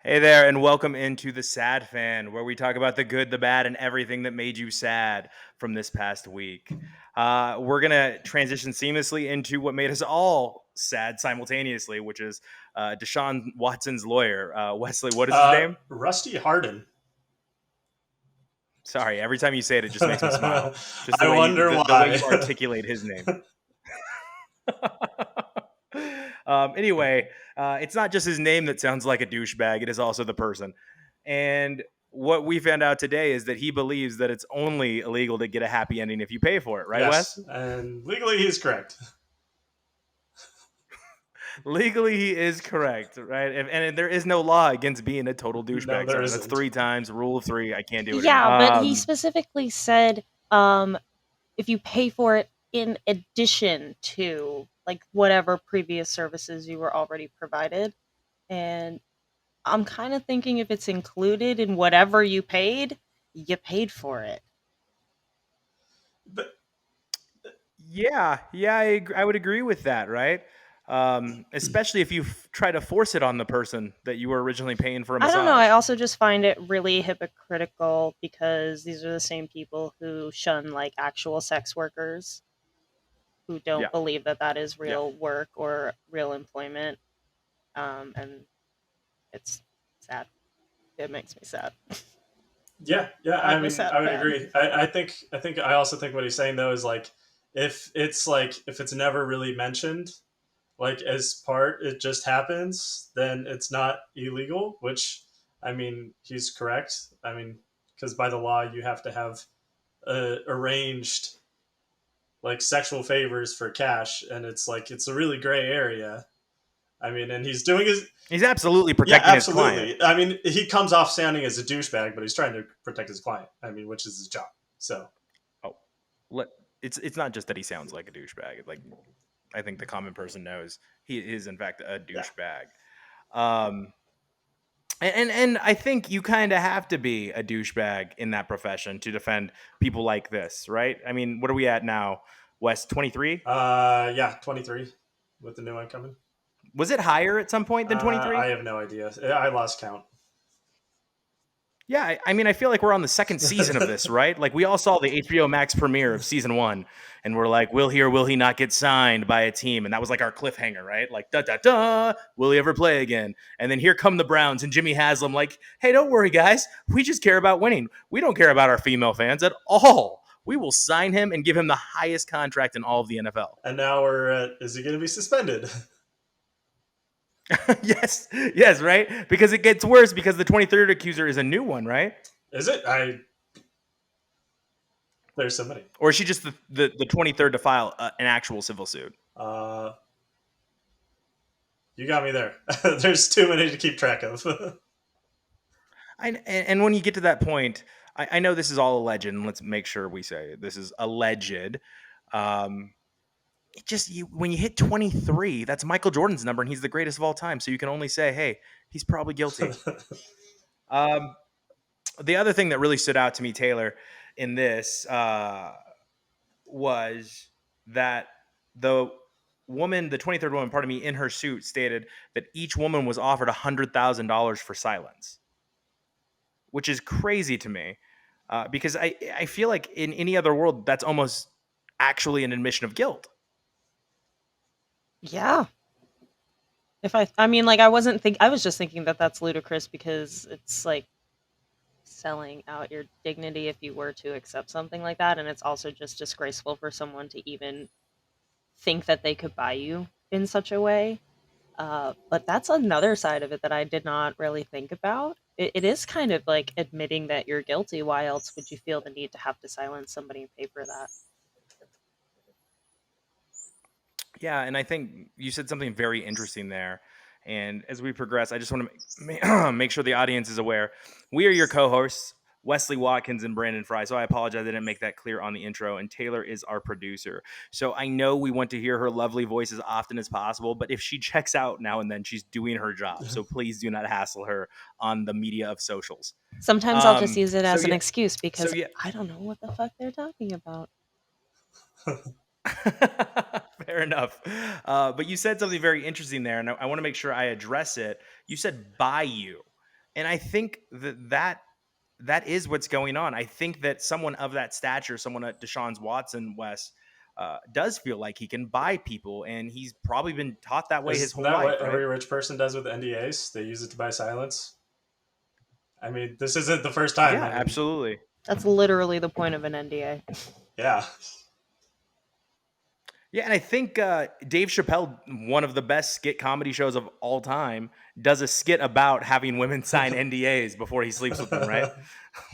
Hey there, and welcome into the Sad Fan, where we talk about the good, the bad, and everything that made you sad from this past week. We're gonna transition seamlessly into what made us all sad simultaneously, which is Deshaun Watson's lawyer, Wesley. What is his name? Rusty Harden. Sorry, every time you say it, it just makes me smile. Just I wonder the way why. you articulate his name. Anyway, it's not just his name that sounds like a douchebag, it is also the person. And what we found out today is that he believes that it's only illegal to get a happy ending if you pay for it, right, Yes, Wes? and legally he's correct. Legally, he is correct, right? And there is no law against being a total No, douchebag. there Sorry, that's isn't. three times, rule of three. I can't do it anymore. Yeah, but he specifically said if you pay for it in addition to like whatever previous services you were already provided. And I'm kind of thinking if it's included in whatever you paid for it. But Yeah, I would agree with that, right? Especially if you try to force it on the person that you were originally paying for a I don't know. I massage. also just find it really hypocritical because these are the same people who shun like actual sex workers who don't Yeah, believe that that is yeah. real work or real employment. And it's sad. It makes me sad. yeah. I I'm a mean, sad I would fan. agree. I also think what he's saying though is like, if it's never really mentioned, like as part, it just happens, then it's not illegal. Which, I mean, he's correct. I mean, because by the law, you have to have arranged like sexual favors for cash, and it's like it's a really gray area. I mean, and he's doing his He's absolutely yeah, protecting his client. absolutely. I mean, he comes off sounding as a douchebag, but he's trying to protect his client. I mean, which is his job. So Oh, let it's not just that he sounds like a douchebag. Like I think the common person knows he is in fact a yeah, douchebag. Um, and I think you kind of have to be a douchebag in that profession to defend people like this, right? I mean, what are we at now? West 23? yeah, 23 with the new one coming. Was it higher at some point than I 23? have no idea. I lost count. Yeah, I mean, I feel like we're on the second season of this, right? Like we all saw the HBO Max premiere of season one, and we're like, will he or will he not get signed by a team? And that was like our cliffhanger, right? Like, da da da, will he ever play again? And then here come the Browns and Jimmy Haslam, like, hey, don't worry, guys, we just care about winning. We don't care about our female fans at all. We will sign him and give him the highest contract in all of the NFL. And now we're at, is he going to be suspended? Yes, right? Because it gets worse because the 23rd accuser is a new one, right? Is it? There's somebody. Or is she just the 23rd to file an actual civil suit? Uh, you got me there. There's too many to keep track of. And when you get to that point, I know this is all alleged, and let's make sure we say this is alleged. Um, it just when you hit 23, that's Michael Jordan's number, and he's the greatest of all time. So you can only say, hey, he's probably guilty. Um, the other thing that really stood out to me, Taylor, in this was that the woman, the 23rd woman, pardon me, in her suit stated that each woman was offered $100,000 for silence, which is crazy to me because I feel like in any other world, that's almost actually an admission of guilt. Yeah. I mean, like, I was just thinking that that's ludicrous because it's like selling out your dignity if you were to accept something like that. And it's also just disgraceful for someone to even think that they could buy you in such a way. But that's another side of it that I did not really think about. It is kind of like admitting that you're guilty. Why else would you feel the need to have to silence somebody and pay for that? Yeah, and I think you said something very interesting there. And as we progress, I just want to make sure the audience is aware. We are your co-hosts, Wesley Watkins and Brandon Frye. So I apologize I didn't make that clear on the intro. And Taylor is our producer. So I know we want to hear her lovely voice as often as possible, but if she checks out now and then, she's doing her job. So please do not hassle her on the media of socials. Sometimes I'll just use it So as an yeah, excuse so because yeah. I don't know what the fuck they're talking about. Fair enough. But you said something very interesting there, and I want to make sure I address it. You said buy you. And I think that is what's going on. I think that someone of that stature, someone at Deshaun Watson, Wes, does feel like he can buy people, and he's probably been taught that way his Isn't whole that life, what right? every rich person does with NDAs? They use it to buy silence. I mean, this isn't the first time. Yeah, I mean, absolutely. That's literally the point of an NDA. yeah. Yeah, and I think Dave Chappelle, one of the best skit comedy shows of all time, does a skit about having women sign NDAs before he sleeps with them, right?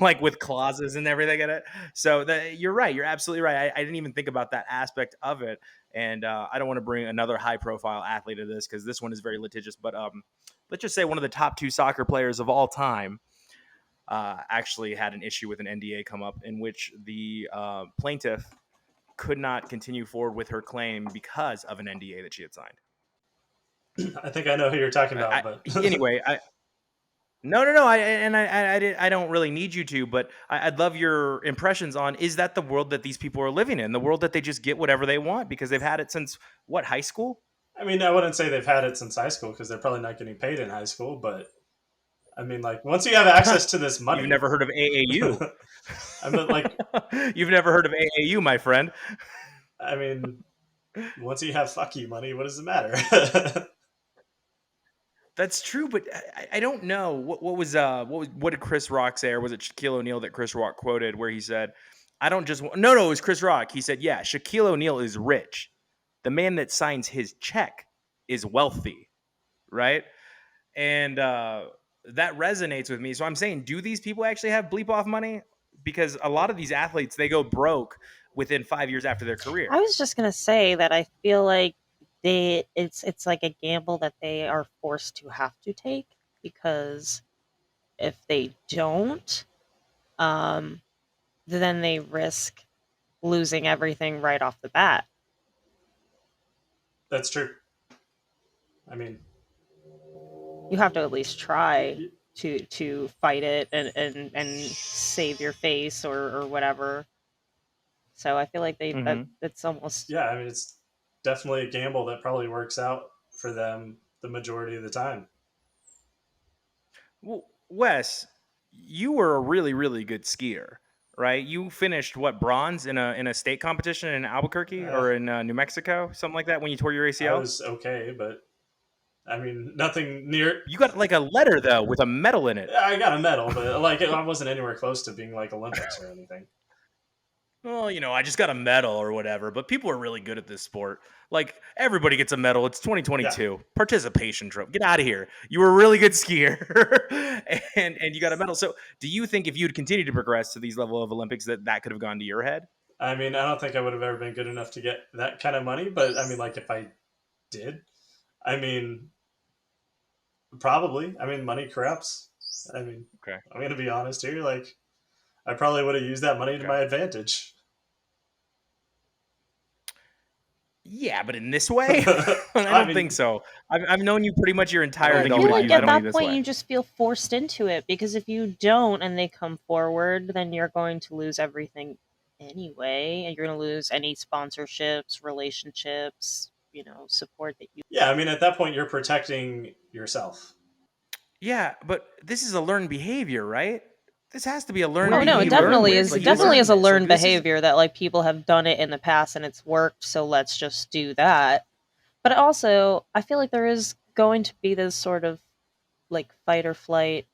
Like with clauses and everything in it. So you're right. You're absolutely right. I didn't even think about that aspect of it. And I don't want to bring another high profile athlete to this because this one is very litigious. But let's just say one of the top 2 soccer players of all time actually had an issue with an NDA come up in which the plaintiff could not continue forward with her claim because of an NDA that she had signed. I think I know who you're talking about, but Anyway, no. I don't really need you to, but I'd love your impressions on, is that the world that these people are living in? The world that they just get whatever they want because they've had it since what, high school? I mean, I wouldn't say they've had it since high school because they're probably not getting paid in high school. But I mean, like once you have access to this money, You've never heard of AAU. I mean, like You've never heard of AAU, my friend. I mean, once you have fuck you money, what does it matter? That's true, but I don't know what did Chris Rock say, or was it Shaquille O'Neal that Chris Rock quoted where he said, "I don't just no, it was Chris Rock." He said, "Yeah, Shaquille O'Neal is rich. The man that signs his check is wealthy, right?" And that resonates with me. So I'm saying, do these people actually have bleep off money? Because a lot of these athletes, they go broke within 5 years after their career. I was just gonna say that I feel like it's like a gamble that they are forced to have to take, because if they don't, um, then they risk losing everything right off the bat. That's true. I mean, You have to at least try to fight it and save your face or whatever. So I feel like that's almost yeah, I mean, it's definitely a gamble that probably works out for them the majority of the time. Well, Wes, you were a really, really good skier, right? You finished what, bronze in a state competition in Albuquerque or in New Mexico, something like that, when you tore your I ACL. was okay, but I mean, nothing near. You got like a letter though with a medal in it. I got a medal, but like I wasn't anywhere close to being like Olympics or anything. Well, I just got a medal or whatever, but people are really good at this sport. Like everybody gets a medal. It's 2022. Participation trophy. Get out of here. You were a really good skier and you got a medal. So do you think if you'd continued to progress to these level of Olympics that could have gone to your head? I mean, I don't think I would have ever been good enough to get that kind of money, but I mean, like if I did, I mean, probably. I mean, money corrupts. I mean, Okay. I'm going to be honest here. Like, I probably would have used that money to Okay. my advantage. Yeah, but in this way, I don't think so. I've known you pretty much your entire I adult feel life. like I at don't think that this point way. you just feel forced into it, because if you don't and they come forward, then you're going to lose everything anyway, and you're going to lose any sponsorships, relationships, support that you. Yeah, I mean, at that point, you're protecting yourself. Yeah, but this is a learned behavior, right? This has to be a learned Oh behavior. no, it you definitely learn is. with, It like, you definitely learn is a this. learned this is- behavior that like people have done it in the past and it's worked, so let's just do that. But also, I feel like there is going to be this sort of like fight or flight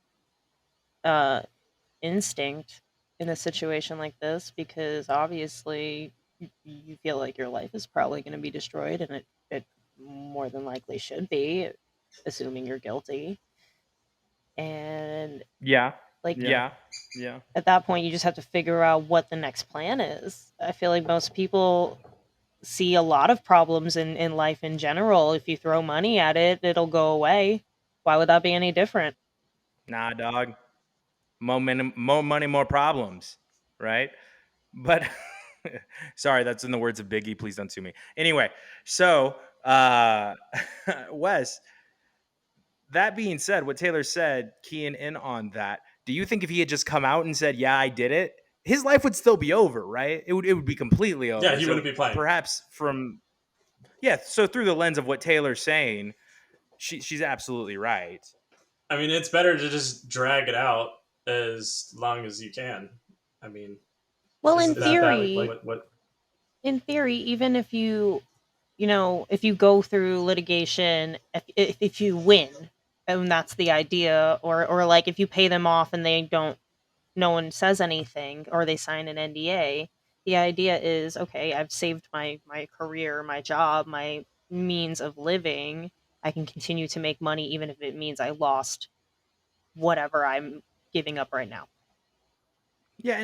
uh instinct in a situation like this, because obviously you feel like your life is probably going to be destroyed, and it more than likely should be, assuming you're guilty. And Yeah. like Yeah. at that point you just have to figure out what the next plan is. I feel like most people see a lot of problems in life in general. If you throw money at it, it'll go away. Why would that be any different? Nah, dog. More money, more problems, right? But sorry, that's in the words of Biggie. Please don't sue me. Anyway, so Wes, that being said, what Taylor said, keying in on that, do you think if he had just come out and said, "Yeah, I did it," his life would still be over, right? It would be completely over. Yeah, he So wouldn't be playing. Perhaps so through the lens of what Taylor's saying, she's absolutely right. I mean, it's better to just drag it out as long as you can. I mean, Well, isn't that like what? in theory, even if if you go through litigation, if you win, and that's the idea, or like if you pay them off and they don't, no one says anything, or they sign an NDA, the idea is, okay, I've saved my career, my job, my means of living. I can continue to make money even if it means I lost whatever I'm giving up right now. Yeah,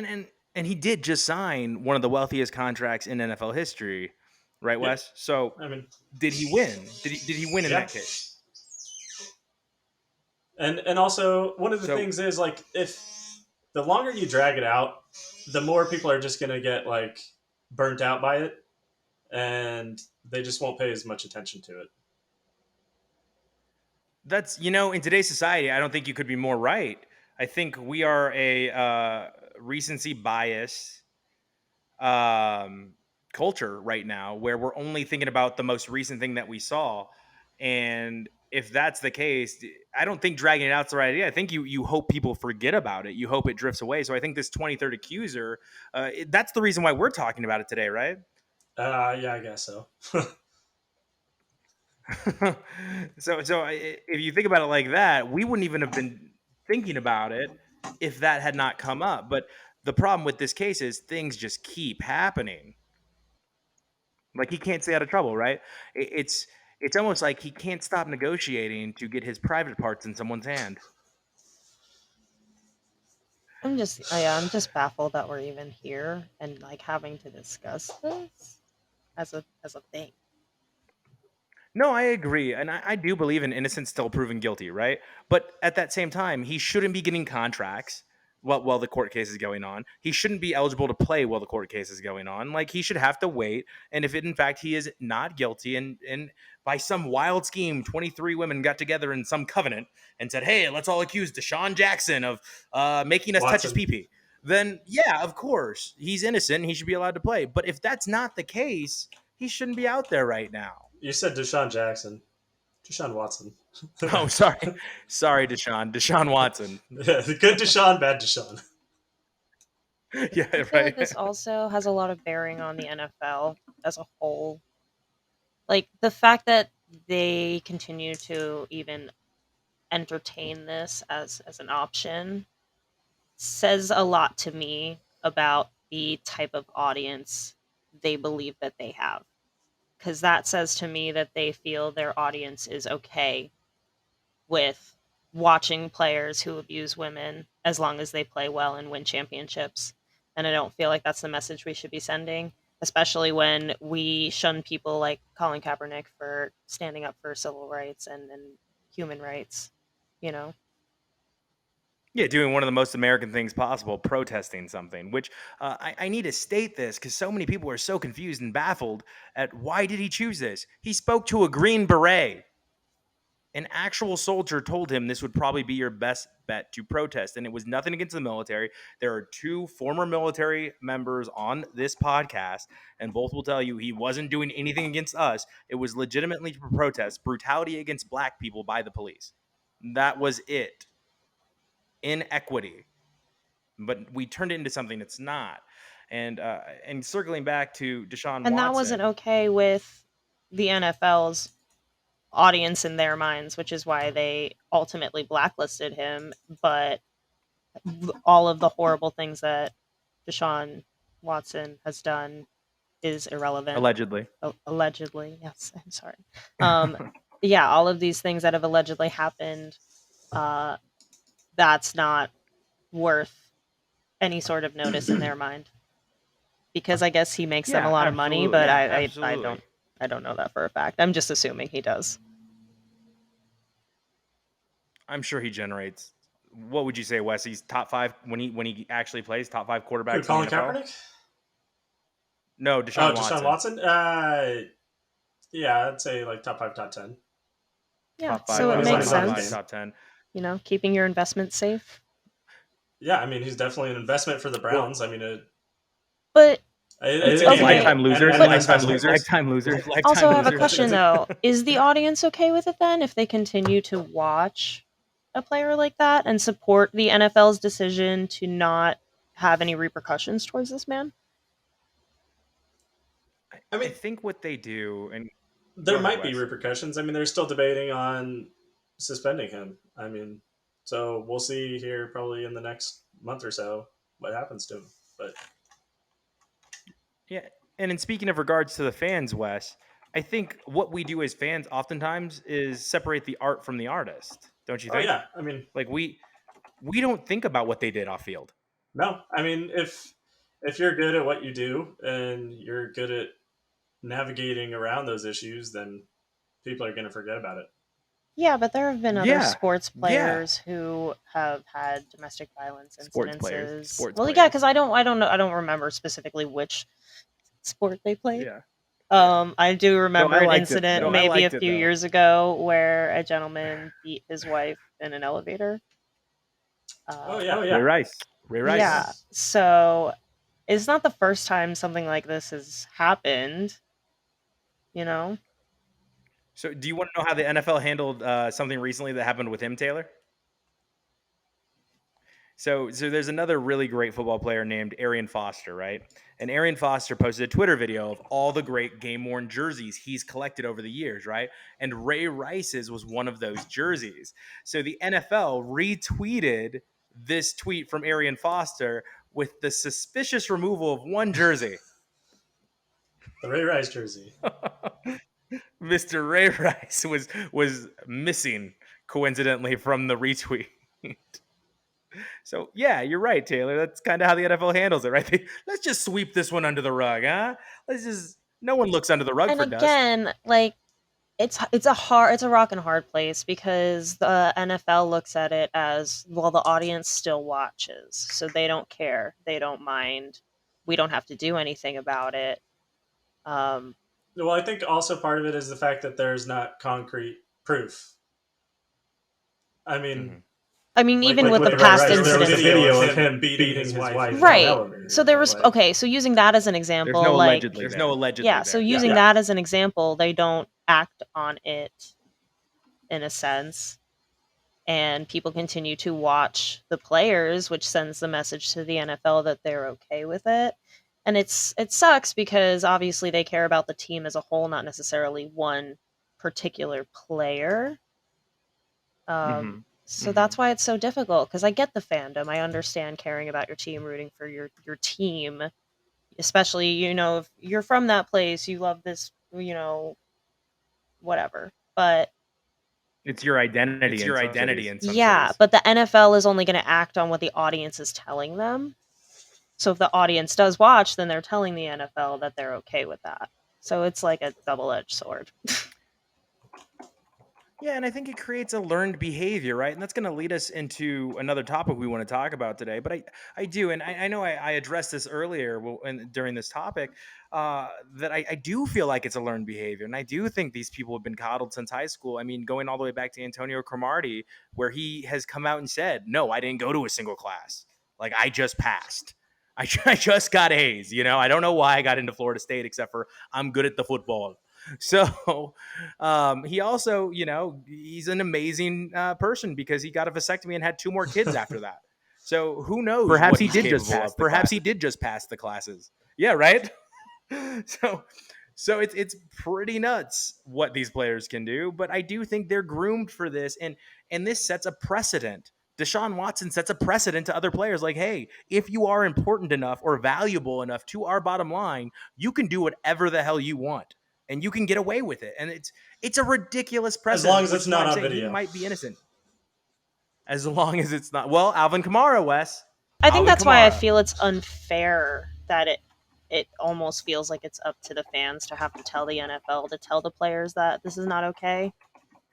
and he did just sign one of the wealthiest contracts in NFL history, right, Yeah, Wes? So I mean, did he win? Did he win in yeah. that case? And also one of the So things is like if the longer you drag it out, the more people are just gonna get like burnt out by it, and they just won't pay as much attention to it. that's in today's society, I don't think you could be more right. I think we are a recency bias um, culture right now where we're only thinking about the most recent thing that we saw. And if that's the case, I don't think dragging it out's the right idea. I think you hope people forget about it. You hope it drifts away. So I think this 23rd accuser, that's the reason why we're talking about it today, right? Yeah, I guess so. If you think about it like that, we wouldn't even have been thinking about it if that had not come up. But the problem with this case is things just keep happening. Like he can't stay out of trouble, right? It's almost like he can't stop negotiating to get his private parts in someone's hand. I'm just baffled that we're even here and like having to discuss this as a thing. No, I agree. And I do believe in innocence still proven guilty, right? But at that same time, he shouldn't be getting contracts while the court case is going on. He shouldn't be eligible to play while the court case is going on. Like he should have to wait. And if in fact he is not guilty and by some wild scheme, 23 women got together in some covenant and said, hey, let's all accuse Deshaun Jackson of making us touch his Watson. pee-pee. Then yeah, of course, he's innocent and he should be allowed to play. But if that's not the case, he shouldn't be out there right now. You said Deshaun Jackson, Deshaun Watson. Oh, sorry, Deshaun Watson. Yeah, good Deshaun, bad Deshaun. Yeah, I feel right. like this also has a lot of bearing on the NFL as a whole. Like the fact that they continue to even entertain this as an option says a lot to me about the type of audience they believe that they have. Because that says to me that they feel their audience is okay with watching players who abuse women as long as they play well and win championships. And I don't feel like that's the message we should be sending, especially when we shun people like Colin Kaepernick for standing up for civil rights and human rights, you know? Yeah, doing one of the most American things possible, protesting something, which I need to state this because so many people are so confused and baffled at why did he choose this? He spoke to a Green Beret. An actual soldier told him this would probably be your best bet to protest. And it was nothing against the military. There are two former military members on this podcast, and both will tell you he wasn't doing anything against us. It was legitimately to protest brutality against black people by the police. That was it. Inequity. But we turned it into something it's not. And circling back to Deshaun And that wasn't Watson. okay with the NFL's audience in their minds, which is why they ultimately blacklisted him. But all of the horrible things that Deshaun Watson has done is irrelevant. Allegedly. Allegedly, yes. I'm sorry. Um, yeah, all of these things that have allegedly happened, uh, that's not worth any sort of notice in their mind. Because I guess he makes them a Yeah, lot of money, but absolutely. I don't know that for a fact. I'm just assuming he does. I'm sure he generates. What would you say, Wes? He's top five when he actually plays, top five Who, quarterbacks in Colin the NFL. Kaepernick? No, Oh, Deshaun Deshaun Watson. Watson. Yeah, I'd say like top 5, top 10. Yeah, Top five. so it He's on makes his Top own five, sense. game. top 10. You know, keeping your investments safe. Yeah, I mean, he's definitely an investment for the Browns. I mean, But It's Okay. lifetime losers. and Lifetime losers. Lifetime losers. also, I have a losers. question though. Is the audience okay with it then if they continue to watch a player like that and support the NFL's decision to not have any repercussions towards this man? I I mean, think what they do, and go there ahead, might be Wes. repercussions. I mean, they're still debating on suspending him. I mean, so we'll see here probably in the next month or so what happens to him. But Yeah, and in speaking of regards to the fans, Wes, I think what we do as fans oftentimes is separate the art from the artist. Don't you oh think? yeah, I mean, Like we don't think about what they did off field. no, I mean if you're good at what you do and you're good at navigating around those issues, then people are going to forget about it. Yeah, but there have been other Yeah, sports yeah. players who have had domestic violence Sports players, incidences. sports Well, yeah, because players. I don't remember specifically which sport they played. Yeah, yeah. I do No, I remember an liked it incident though. I maybe a liked it few though. years ago where a gentleman beat his wife in an elevator. Oh Oh yeah, Ray Rice, Ray Rice. yeah. So it's not the first time something like this has happened. You know? So, do you want to know how the NFL handled something recently that happened with him, Taylor? So there's another really great football player named Arian Foster, right? And Arian Foster posted a Twitter video of all the great game-worn jerseys he's collected over the years, right? And Ray Rice's was one of those jerseys. So the NFL retweeted this tweet from Arian Foster with the suspicious removal of one jersey. the Ray Rice jersey. Mr. Ray Rice was missing coincidentally from the retweet. So yeah, you're right, Taylor. That's kind of how the NFL handles it, right? Let's just sweep this one under the rug, huh? Let's just no one looks under the rug And for dust. again, like it's it's a rock and hard place because the NFL looks at it as well the audience still watches, so they don't care, they don't mind, we don't have to do anything about it. Um, Well, I think also part of it is the fact that there's not concrete proof. I mean, Mhm. I mean, even with with the the Ray past Rice, there was a incident, video of him beating his wife in an right? elevator. So there was Like, okay. So using that as an There's example, no like allegedly. There's no allegedly. yeah. So there. using Yeah. that as an example, they don't act on it in a sense, and people continue to watch the players, which sends the message to the NFL that they're okay with it. And it sucks because obviously they care about the team as a whole, not necessarily one particular player. Mhm. So Mhm. that's why it's so difficult because I get the fandom. I understand caring about your team, rooting for your team, especially if you're from that place, you love this, whatever. But It's your identity. It's in your some identity cities. in some yeah, cities. But the NFL is only going to act on what the audience is telling them. So if the audience does watch, then they're telling the NFL that they're okay with that. So it's like a double-edged sword. Yeah, and I think it creates a learned behavior, right? And that's going to lead us into another topic we want to talk about today. But I do, and I know I addressed this earlier during this topic, that I do feel like it's a learned behavior. And I do think these people have been coddled since high school. I mean, going all the way back to Antonio Cromartie, where he has come out and said, no, I didn't go to a single class. Like, I just passed. I just got A's. I don't know why I got into Florida State except for I'm good at the football. So he also, he's an amazing person because he got a vasectomy and had 2 more kids after that. So who knows? Perhaps he did just pass. Perhaps he did just pass the classes. Yeah, right. So it's pretty nuts what these players can do, but I do think they're groomed for this, and this sets a precedent. Deshaun Watson sets a precedent to other players like, hey, if you are important enough or valuable enough to our bottom line, you can do whatever the hell you want and you can get away with it. And it's a ridiculous precedent. as long as it's not on video. He might be innocent. As long as it's not. Well, Alvin Kamara, Wes. I think Alvin that's why I Kamara. feel it's unfair that it almost feels like it's up to the fans to have to tell the NFL to tell the players that this is not okay.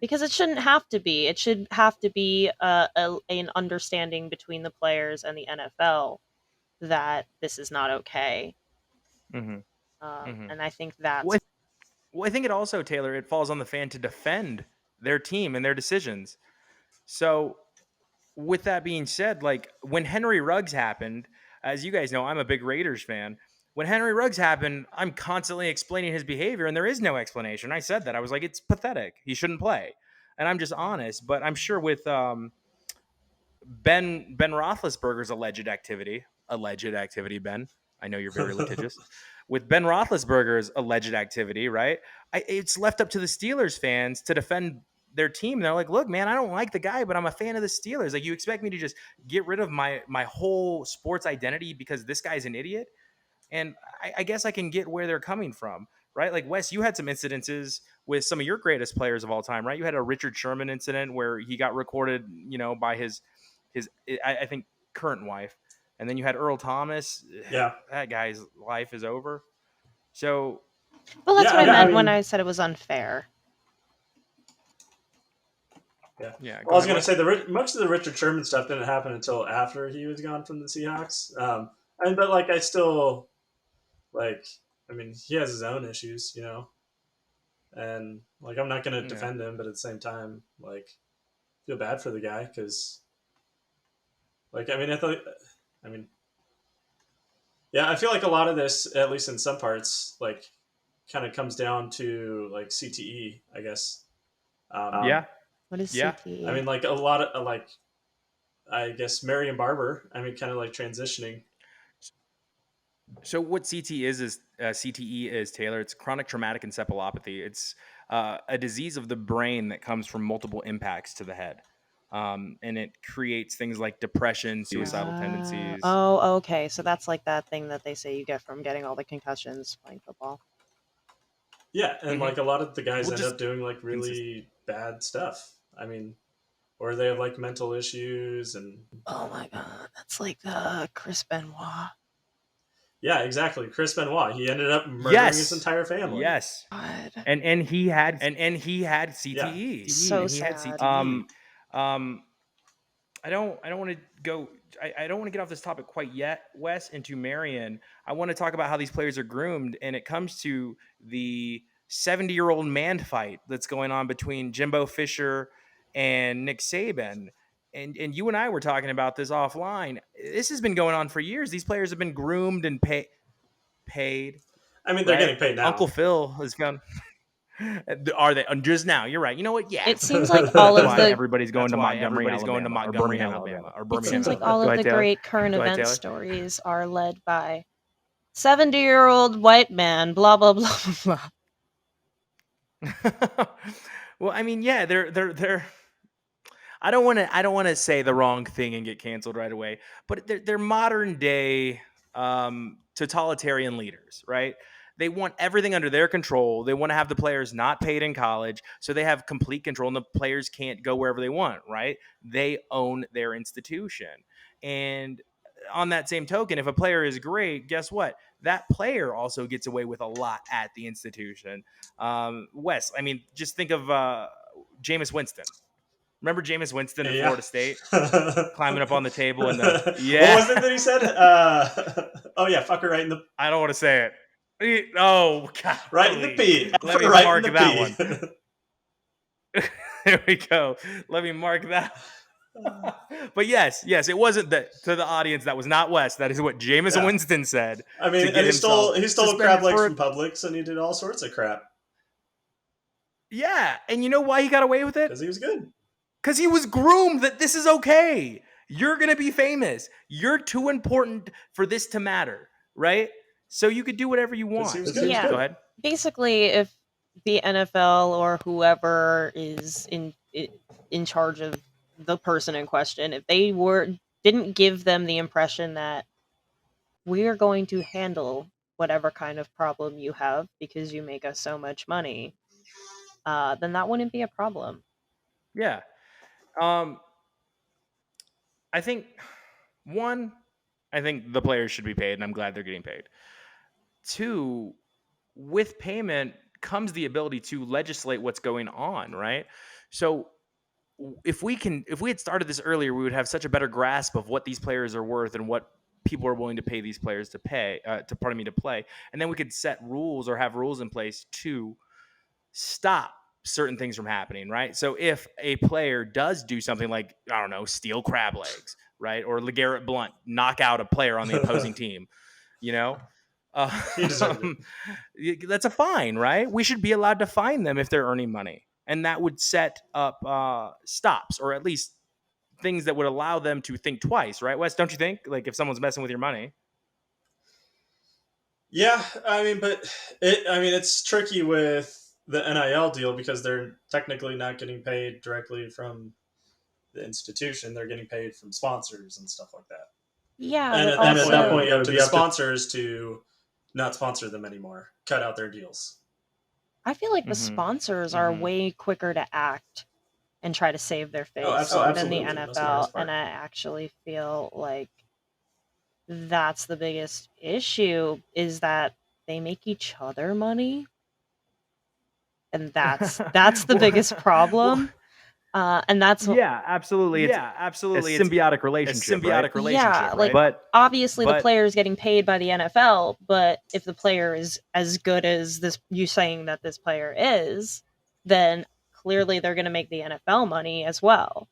Because it shouldn't have to be. It should have to be an understanding between the players and the NFL that this is not okay. Mm-hmm. And I think that's... Well, I think it also, Taylor, it falls on the fan to defend their team and their decisions. So with that being said, like when Henry Ruggs happened, as you guys know, I'm a big Raiders fan. When Henry Ruggs happened, I'm constantly explaining his behavior, and there is no explanation. I said that. I was like, it's pathetic. He shouldn't play. And I'm just honest. But I'm sure with Ben Roethlisberger's alleged activity, Ben. I know you're very litigious. With Ben Roethlisberger's alleged activity, right? It's left up to the Steelers fans to defend their team. They're like, look, man, I don't like the guy, but I'm a fan of the Steelers. Like, you expect me to just get rid of my whole sports identity because this guy's an idiot? And I guess I can get where they're coming from, right? Like, Wes, you had some incidences with some of your greatest players of all time, right? You had a Richard Sherman incident where he got recorded, by his I think current wife, and then you had Earl Thomas. Yeah. That guy's life is over. So, Well, that's Yeah, what I meant mean, when I said it was unfair. Yeah. Well, I was going to say much of the Richard Sherman stuff didn't happen until after he was gone from the Seahawks. But like I still he has his own issues, and like I'm not going to defend him, but at the same time, like feel bad for the guy because, I feel like a lot of this, at least in some parts, like kind of comes down to like CTE, I guess. What is CTE? I mean, like a lot of I guess Marion Barber. I mean, kind of like transitioning. So what CTE is, Taylor. It's chronic traumatic encephalopathy. It's a disease of the brain that comes from multiple impacts to the head, and it creates things like depression, suicidal tendencies. Oh, okay. So that's like that thing that they say you get from getting all the concussions playing football. Yeah, and like a lot of the guys end up doing like really bad stuff. I mean, or they have like mental issues and. Oh my god, that's like the Chris Benoit. Yeah, exactly. Chris Benoit. He ended up murdering his entire family. Yes. God. And he had CTE. Yeah. So he sad. had CTE. I don't want to go. I don't want to get off this topic quite yet, Wes, into Marion. I want to talk about how these players are groomed, and it comes to the 70-year-old man fight that's going on between Jimbo Fisher and Nick Saban. And you and I were talking about this offline. This has been going on for years. These players have been groomed and paid. I mean, they're getting paid now. Uncle Phil has gone. Are they just now? You're right. You know what? Yeah. It seems like all of the everybody's going to Montgomery, Alabama, or Birmingham. It seems like all of the great current event stories are led by 70-year-old white man. Blah blah blah blah. Well, I mean, yeah, they're. I don't want to say the wrong thing and get canceled right away, but they're modern day totalitarian leaders, right? They want everything under their control. They want to have the players not paid in college, so they have complete control, and the players can't go wherever they want, right? They own their institution. And on that same token, if a player is great, guess what? That player also gets away with a lot at the institution. Wes, I mean, just think of Jameis Winston. Remember Jameis Winston at Florida State climbing up on the table and What was it that he said? Oh yeah, fuck her right in the. I don't want to say it. Oh God! Right in the P. Let me mark that one. There we go. Let me mark that. But yes, it wasn't that to the audience. That was not Wes. That is what Jameis Winston said. I mean, and he stole crab legs from Publix, and he did all sorts of crap. Yeah, and you know why he got away with it? Because he was good. Because he was groomed that this is okay. You're gonna be famous. You're too important for this to matter, right? So you could do whatever you want. Yeah. Go ahead. Basically, if the NFL or whoever is in charge of the person in question, if they didn't give them the impression that we are going to handle whatever kind of problem you have because you make us so much money, then that wouldn't be a problem. Yeah. I think the players should be paid, and I'm glad they're getting paid. 2, with payment comes the ability to legislate what's going on, right? So if we had started this earlier, we would have such a better grasp of what these players are worth and what people are willing to pay these players to play. And then we could set rules or have rules in place to stop certain things from happening, right? So if a player does do something like, I don't know, steal crab legs, right? Or LeGarrette Blount knock out a player on the opposing team, that's a fine, right? We should be allowed to fine them if they're earning money. And that would set up stops, or at least things that would allow them to think twice, right, Wes? Don't you think? Like if someone's messing with your money. Yeah, I mean, but it's tricky with the NIL deal because they're technically not getting paid directly from the institution; they're getting paid from sponsors and stuff like that. Yeah, And but at that also point, you have to the sponsors to not sponsor them anymore, cut out their deals. I feel like the Mhm. sponsors are Mhm. way quicker to act and try to save their face than the absolutely. That's the NFL, hardest part. and I actually feel like that's the biggest issue is that they make each other money, and that's the biggest problem. And that's Yeah, absolutely. It's absolutely. a symbiotic relationship, right? yeah, like But obviously the player is getting paid by the NFL, but if the player is as good as this you saying that this player is, then clearly they're going to make the NFL money as well.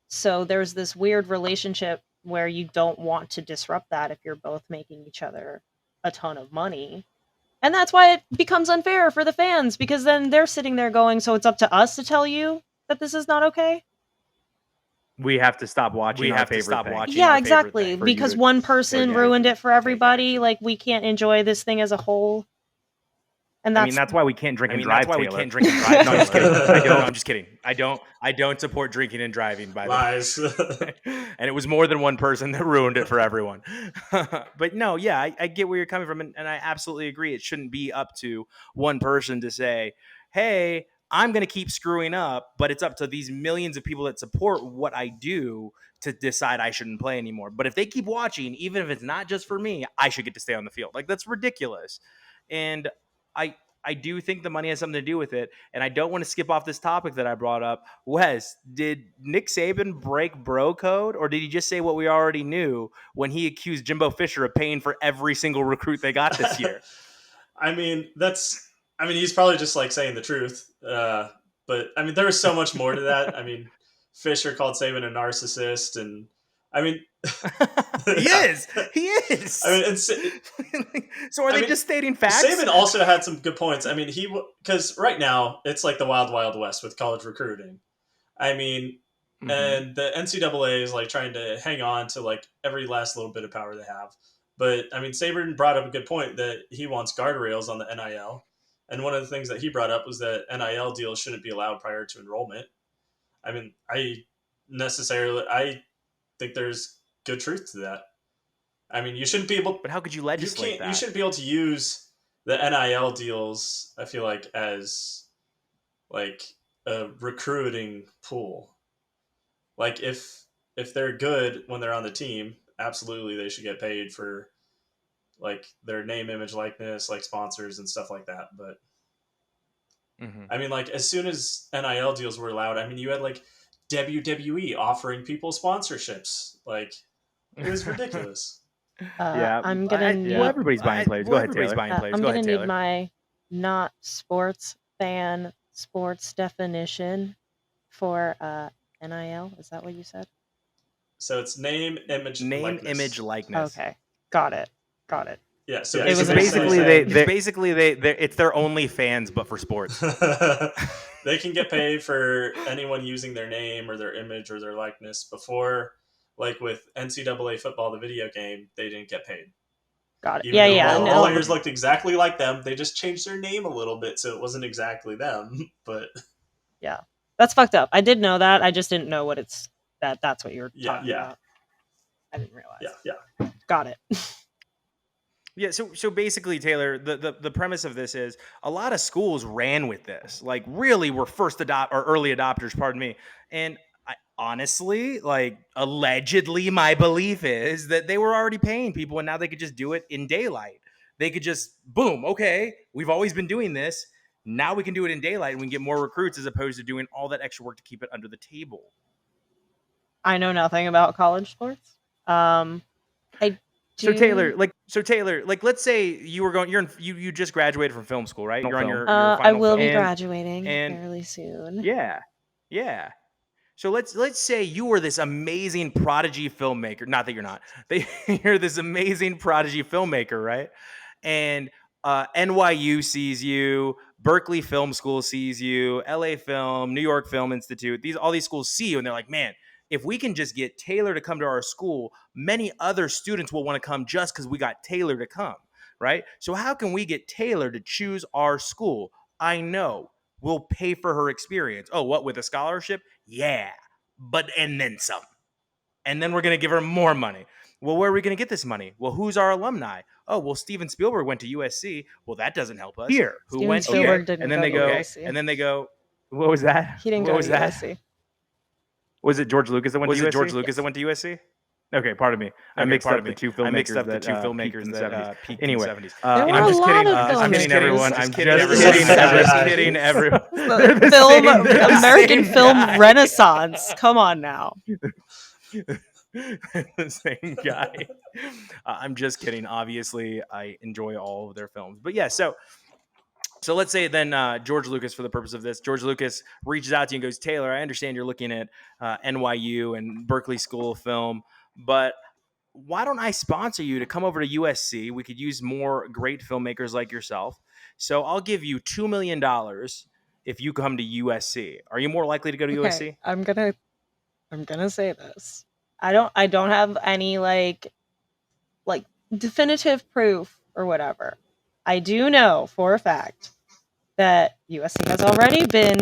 So there's this weird relationship where you don't want to disrupt that if you're both making each other a ton of money. And that's why it becomes unfair for the fans because then they're sitting there going, so it's up to us to tell you that this is not okay? we have to stop watching our favorite thing. Yeah, exactly. for you Because to- one person take ruined action. it for everybody. Like we can't enjoy this thing as a whole. And I mean, that's why we can't drink and drive. that's why we Taylor. can't drink and drive. No, I'm just kidding. Taylor. No, I'm just kidding. I don't support drinking and driving. By the way, Lies. and it was more than one person that ruined it for everyone. But no, yeah, I get where you're coming from, and I absolutely agree. It shouldn't be up to one person to say, "Hey, I'm going to keep screwing up," but it's up to these millions of people that support what I do to decide I shouldn't play anymore. But if they keep watching, even if it's not just for me, I should get to stay on the field. Like that's ridiculous. And I do think the money has something to do with it. And I don't want to skip off this topic that I brought up. Wes, did Nick Saban break bro code, or did he just say what we already knew when he accused Jimbo Fisher of paying for every single recruit they got this year? He's probably just like saying the truth. But there was so much more to that. Fisher called Saban a narcissist, and He is. He is. So are they just stating facts? Saban also had some good points. Because right now it's like the wild, wild west with college recruiting. And the NCAA is like trying to hang on to like every last little bit of power they have. But Saban brought up a good point that he wants guardrails on the NIL. And one of the things that he brought up was that NIL deals shouldn't be allowed prior to enrollment. I think there's good truth to that. You shouldn't be able. But how could you legislate that? You shouldn't be able to use the NIL deals. I feel like as like a recruiting pool. Like if they're good when they're on the team, absolutely they should get paid for like their name, image, likeness, like sponsors and stuff like that. But like as soon as NIL deals were allowed, you had like WWE offering people sponsorships. Like it was ridiculous. I'm gonna need. Well, everybody's buying players. Go ahead, Taylor. I'm gonna need my not sports fan sports definition for NIL. Is that what you said? So it's name, image, likeness. Okay, got it. Yeah, so it was basically it's their only fans, but for sports. They can get paid for anyone using their name or their image or their likeness. Before, like with NCAA football, the video game, they didn't get paid. Got it. All players looked exactly like them. They just changed their name a little bit, so it wasn't exactly them. But yeah, that's fucked up. I did know that. I just didn't know what it's that's what you were talking about. I didn't realize. Yeah. Got it. Yeah, so basically, Taylor, the premise of this is a lot of schools ran with this, like really were early adopters, pardon me. And I, honestly, like allegedly, my belief is that they were already paying people, and now they could just do it in daylight. They could just boom, okay, we've always been doing this. Now we can do it in daylight, and we can get more recruits as opposed to doing all that extra work to keep it under the table. I know nothing about college sports. So Taylor, let's say you just graduated from film school, right? You're on your final I will be film. graduating fairly soon. Yeah. So let's say you were this amazing prodigy filmmaker. Not that you're not. You're this amazing prodigy filmmaker, right? And NYU sees you, Berkeley Film School sees you, LA Film, New York Film Institute. All these schools see you, and they're like, man, if we can just get Taylor to come to our school, many other students will want to come just because we got Taylor to come, right? So how can we get Taylor to choose our school? I know we'll pay for her experience. Oh, what, with a scholarship? Yeah, but and then some. And then we're going to give her more money. Well, where are we going to get this money? Well, who's our alumni? Oh, well, Steven Spielberg went to USC. Well, that doesn't help us. Here, who Steven went Spielberg here? didn't And then go they to go, USC. and then they go, What was that? He didn't What go was to that? USC. Was it George Lucas that went was to it USC? George Lucas that went to USC? Okay, pardon me. I mixed up the two filmmakers that peaked in the 70s. There were I'm a just lot kidding. of I'm just filmmakers. kidding, everyone. I'm Just just kidding, kidding. everyone. I'm just Just kidding, everyone. The film, American film renaissance. Come on now. The same guy. I'm just kidding. Obviously, I enjoy all of their films. But yeah, so let's say then George Lucas, for the purpose of this, George Lucas reaches out to you and goes, Taylor, I understand you're looking at NYU and Berkeley School of Film, but why don't I sponsor you to come over to USC? We could use more great filmmakers like yourself. So I'll give you $2 million if you come to USC. Are you more likely to go to USC? I'm gonna say this. I don't have any like definitive proof or whatever. I do know for a fact that USC has already been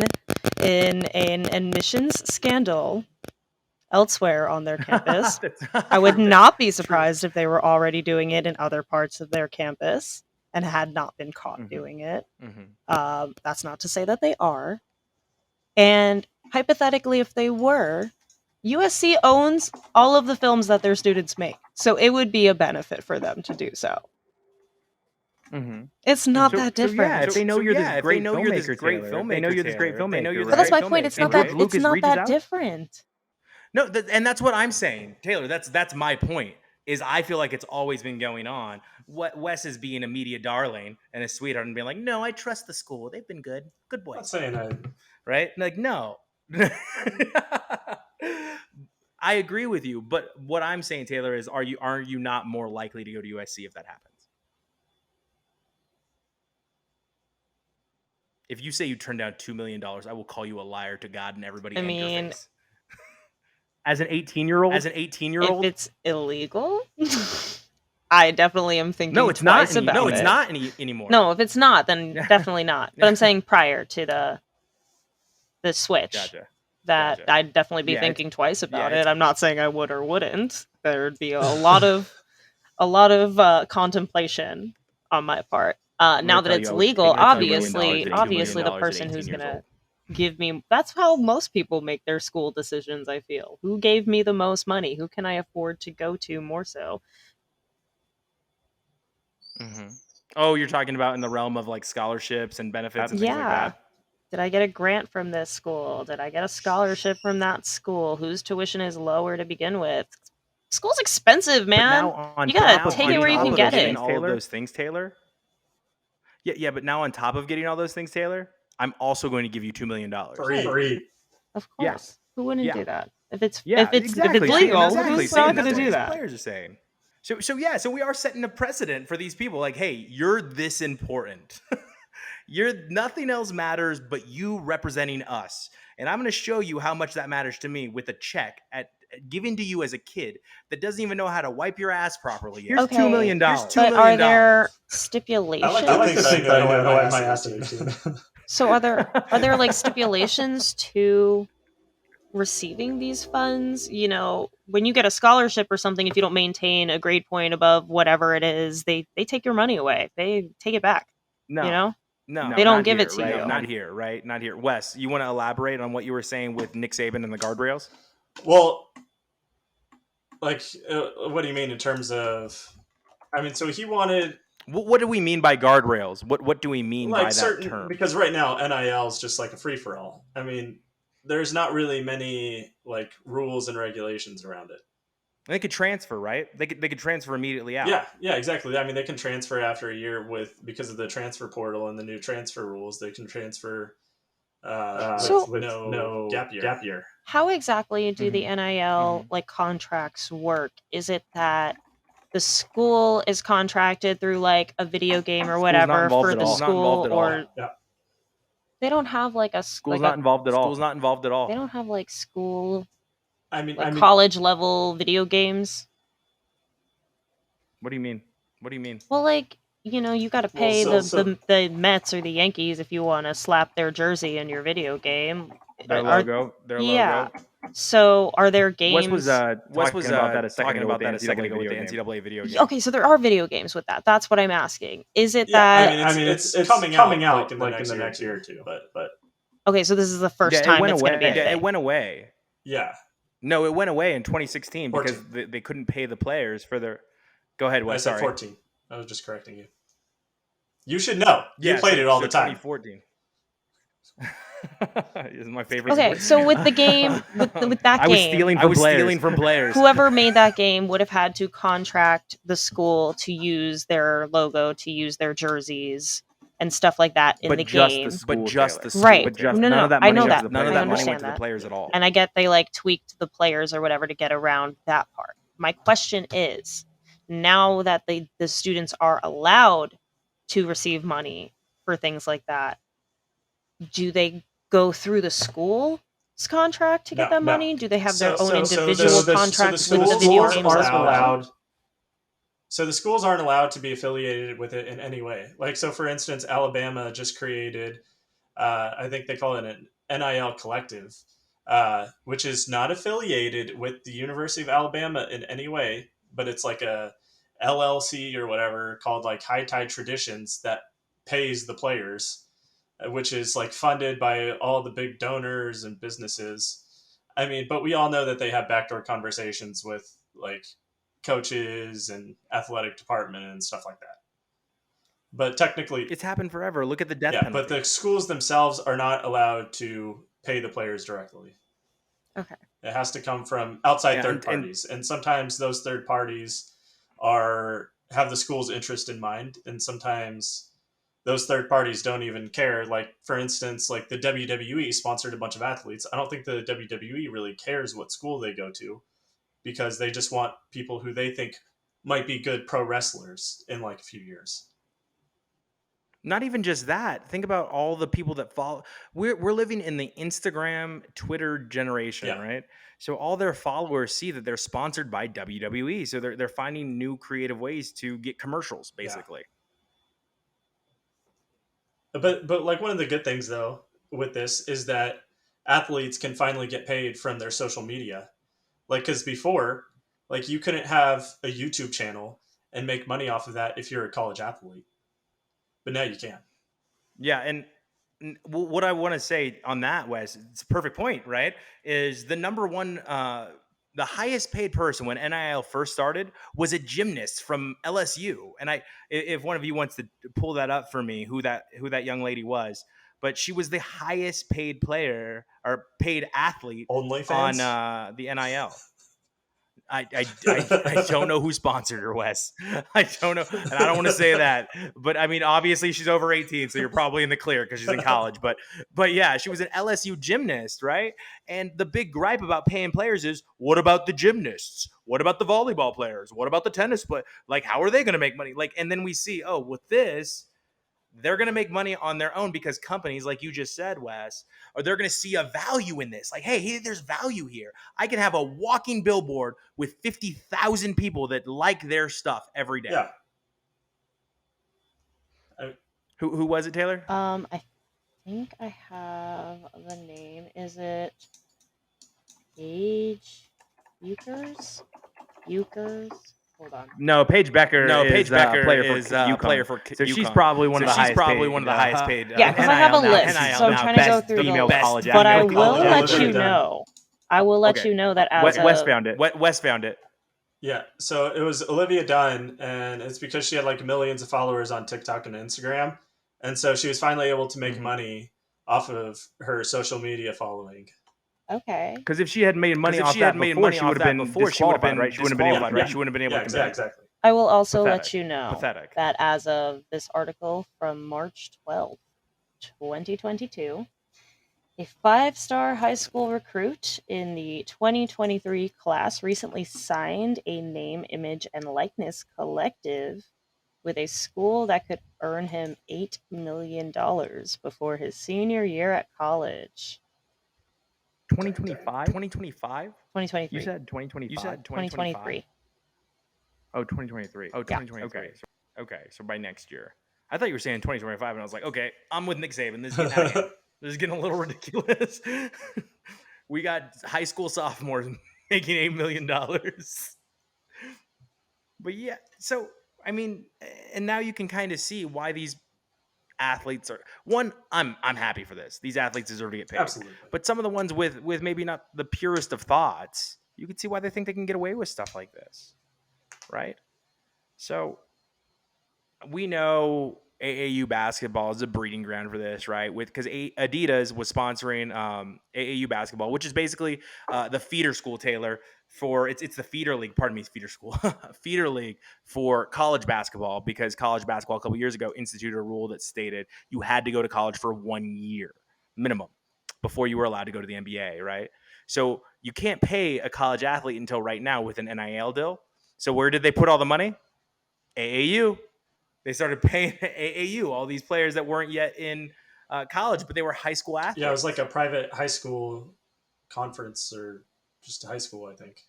in an admissions scandal elsewhere on their campus. I would not be surprised if they were already doing it in other parts of their campus and had not been caught doing it. That's not to say that they are. And hypothetically, if they were, USC owns all of the films that their students make. So it would be a benefit for them to do so. It's not that different. Yeah, if they know you're this great filmmaker, they know you're this great filmmaker. But that's my point. It's not that different. No, and that's what I'm saying, Taylor. That's my point. Is I feel like it's always been going on. What Wes is being a media darling and a sweetheart and being like, no, I trust the school. They've been good boys. I'm not saying that. Right? Like, no. I agree with you, but what I'm saying, Taylor, is are you not more likely to go to USC if that happens? If you say you turn down $2 million, I will call you a liar to God and everybody. I mean, face. As an 18-year-old? If it's illegal, I definitely am thinking no, it's not twice about No, it. it's not anymore. No, if it's not, then definitely not. But I'm saying prior to the switch, Gotcha. I'd definitely be thinking twice about it. I'm not saying I would or wouldn't. There'd be a lot of contemplation on my part. Now that it's legal, obviously the person who's gonna give me, that's how most people make their school decisions. I feel, who gave me the most money, who can I afford to go to more so. Oh, you're talking about in the realm of like scholarships and benefits and things like that. Did I get a grant from this school? Did I get a scholarship from that school? Whose tuition is lower to begin with? School's expensive, man. You gotta take it where you can get it. All of those things, Taylor. Yeah, but now on top of getting all those things, Taylor, I'm also going to give you $2 million. Free. Of course. Who wouldn't do that? If it's exactly. legal, Exactly. who's not going to do that? Players are saying. So we are setting a precedent for these people. Like, hey, you're this important. Nothing else matters but you representing us. And I'm going to show you how much that matters to me with a check given to you as a kid that doesn't even know how to wipe your ass properly. Here's $2 million. But are there stipulations? I like to think that I know how to wipe my ass. So are there like stipulations to receiving these funds? You know, when you get a scholarship or something, if you don't maintain a grade point above whatever it is, they take your money away. They take it back. No. You know? No, they don't give it to you. Not here, right? Not here. Wes, you want to elaborate on what you were saying with Nick Saban and the guardrails? Well, like, what do you mean in terms of? I mean, so he wanted. What do we mean by guardrails? What do we mean like by that term? Because right now NIL is just like a free for all. I mean, there's not really many like rules and regulations around it. They could transfer, right? They could transfer immediately out. Yeah, exactly. I mean, they can transfer after a year because of the transfer portal and the new transfer rules. They can transfer with no gap year. How exactly do the NIL like contracts work? Is it that the school is contracted through like a video game or whatever for the school, or they don't have like a school's not involved at all. School's not involved at all. They don't have like school college level video games. What do you mean? What do you mean? Well, like, you got to pay the Mets or the Yankees if you want to slap their jersey in your video game. Their logo. Yeah. So, are there games? Wes was talking about that a second talking ago about that a second ago with the video NCAA video game. Okay, so there are video games with that. That's what I'm asking. Is it that? It's coming out like in the next year or two, but okay, so this is the first time it's going to be a thing. It went away. Yeah. No, it went away in 2016 because they couldn't pay the players for their. Go ahead, Wes. I said 14. I was just correcting you. You should know. You played it all the time. 2014. Is my favorite. Okay, so with the game, with that I was stealing from players. Whoever made that game would have had to contract the school to use their logo, to use their jerseys and stuff like that in the game. But just the school. Right. But just, none of that money went to the players. None of that money went to the players at all. And I get they like tweaked the players or whatever to get around that part. My question is, now that the students are allowed to receive money for things like that, do they go through the school's contract to get that money? Do they have their own individual contracts with the video games as well? So the schools aren't allowed to be affiliated with it in any way. Like, so for instance, Alabama just created, I think they call it an NIL collective, which is not affiliated with the University of Alabama in any way, but it's like a LLC or whatever called like High Tide Traditions that pays the players, which is like funded by all the big donors and businesses. I mean, but we all know that they have backdoor conversations with like coaches and athletic department and stuff like that. But technically, it's happened forever. Look at the death penalty. But the schools themselves are not allowed to pay the players directly. Okay. It has to come from outside third parties. And sometimes those third parties have the school's interest in mind. And sometimes those third parties don't even care. Like, for instance, like the WWE sponsored a bunch of athletes. I don't think the WWE really cares what school they go to, because they just want people who they think might be good pro wrestlers in like a few years. Not even just that. Think about all the people that follow. We're living in the Instagram, Twitter generation, right? So all their followers see that they're sponsored by WWE. So they're finding new creative ways to get commercials, basically. Yeah. But like, one of the good things though with this is that athletes can finally get paid from their social media. Like, because before, like, you couldn't have a YouTube channel and make money off of that if you're a college athlete. But now you can. Yeah, and what I want to say on that, Wes, it's a perfect point, right? Is the number one, the highest paid person when NIL first started was a gymnast from LSU. And if one of you wants to pull that up for me, who that young lady was, but she was the highest paid player or paid athlete on the NIL. I don't know who sponsored her, Wes. I don't know. And I don't want to say that. But, I mean, obviously she's over 18, so you're probably in the clear because she's in college. But yeah, she was an LSU gymnast, right? And the big gripe about paying players is, what about the gymnasts? What about the volleyball players? What about the tennis players? Like, how are they going to make money? Like, and then we see, oh, with this, they're going to make money on their own because companies, like you just said, Wes, they're going to see a value in this. Like, hey, there's value here. I can have a walking billboard with 50,000 people that like their stuff every day. Yeah. Who was it, Taylor? I think I have the name. Is it Paige Euchers? Hold on. No, Paige Becker. Is a player for UConn. So she's probably one of the highest paid. Yeah, because I have a list, so I'm trying to go through the list. But I will let you know. I will let you know that as Wes found it. Wes found it. Yeah, so it was Olivia Dunn, and it's because she had like millions of followers on TikTok and Instagram, and so she was finally able to make money off of her social media following. Okay. Because if she had made money off that before, she would have been disqualified, right? She wouldn't have been able to. Right? She wouldn't have been able to. Exactly. I will also let you know that as of this article from March 12th, 2022, a 5-star high school recruit in the 2023 class recently signed a name, image, and likeness collective with a school that could earn him $8 million before his senior year at college. 2025? 2023. You said 2025. You said 2023. Oh, 2023. Oh, 2023. Okay, so by next year. I thought you were saying 2025, and I was like, okay, I'm with Nick Saban. This is getting out of hand. This is getting a little ridiculous. We got high school sophomores making $8 million. But yeah, so I mean, and now you can kind of see why these athletes are. One, I'm happy for this. These athletes deserve to get paid. Absolutely. But some of the ones with maybe not the purest of thoughts, you can see why they think they can get away with stuff like this, right? So we know AAU basketball is a breeding ground for this, right? Because Adidas was sponsoring AAU basketball, which is basically the feeder school, Taylor, for it's the feeder league. Pardon me, feeder school, feeder league for college basketball, because college basketball a couple years ago instituted a rule that stated you had to go to college for 1 year minimum before you were allowed to go to the NBA, right? So you can't pay a college athlete until right now with an NIL deal. So where did they put all the money? AAU. They started paying AAU, all these players that weren't yet in college, but they were high school athletes. Yeah, it was like a private high school conference, or just high school, I think.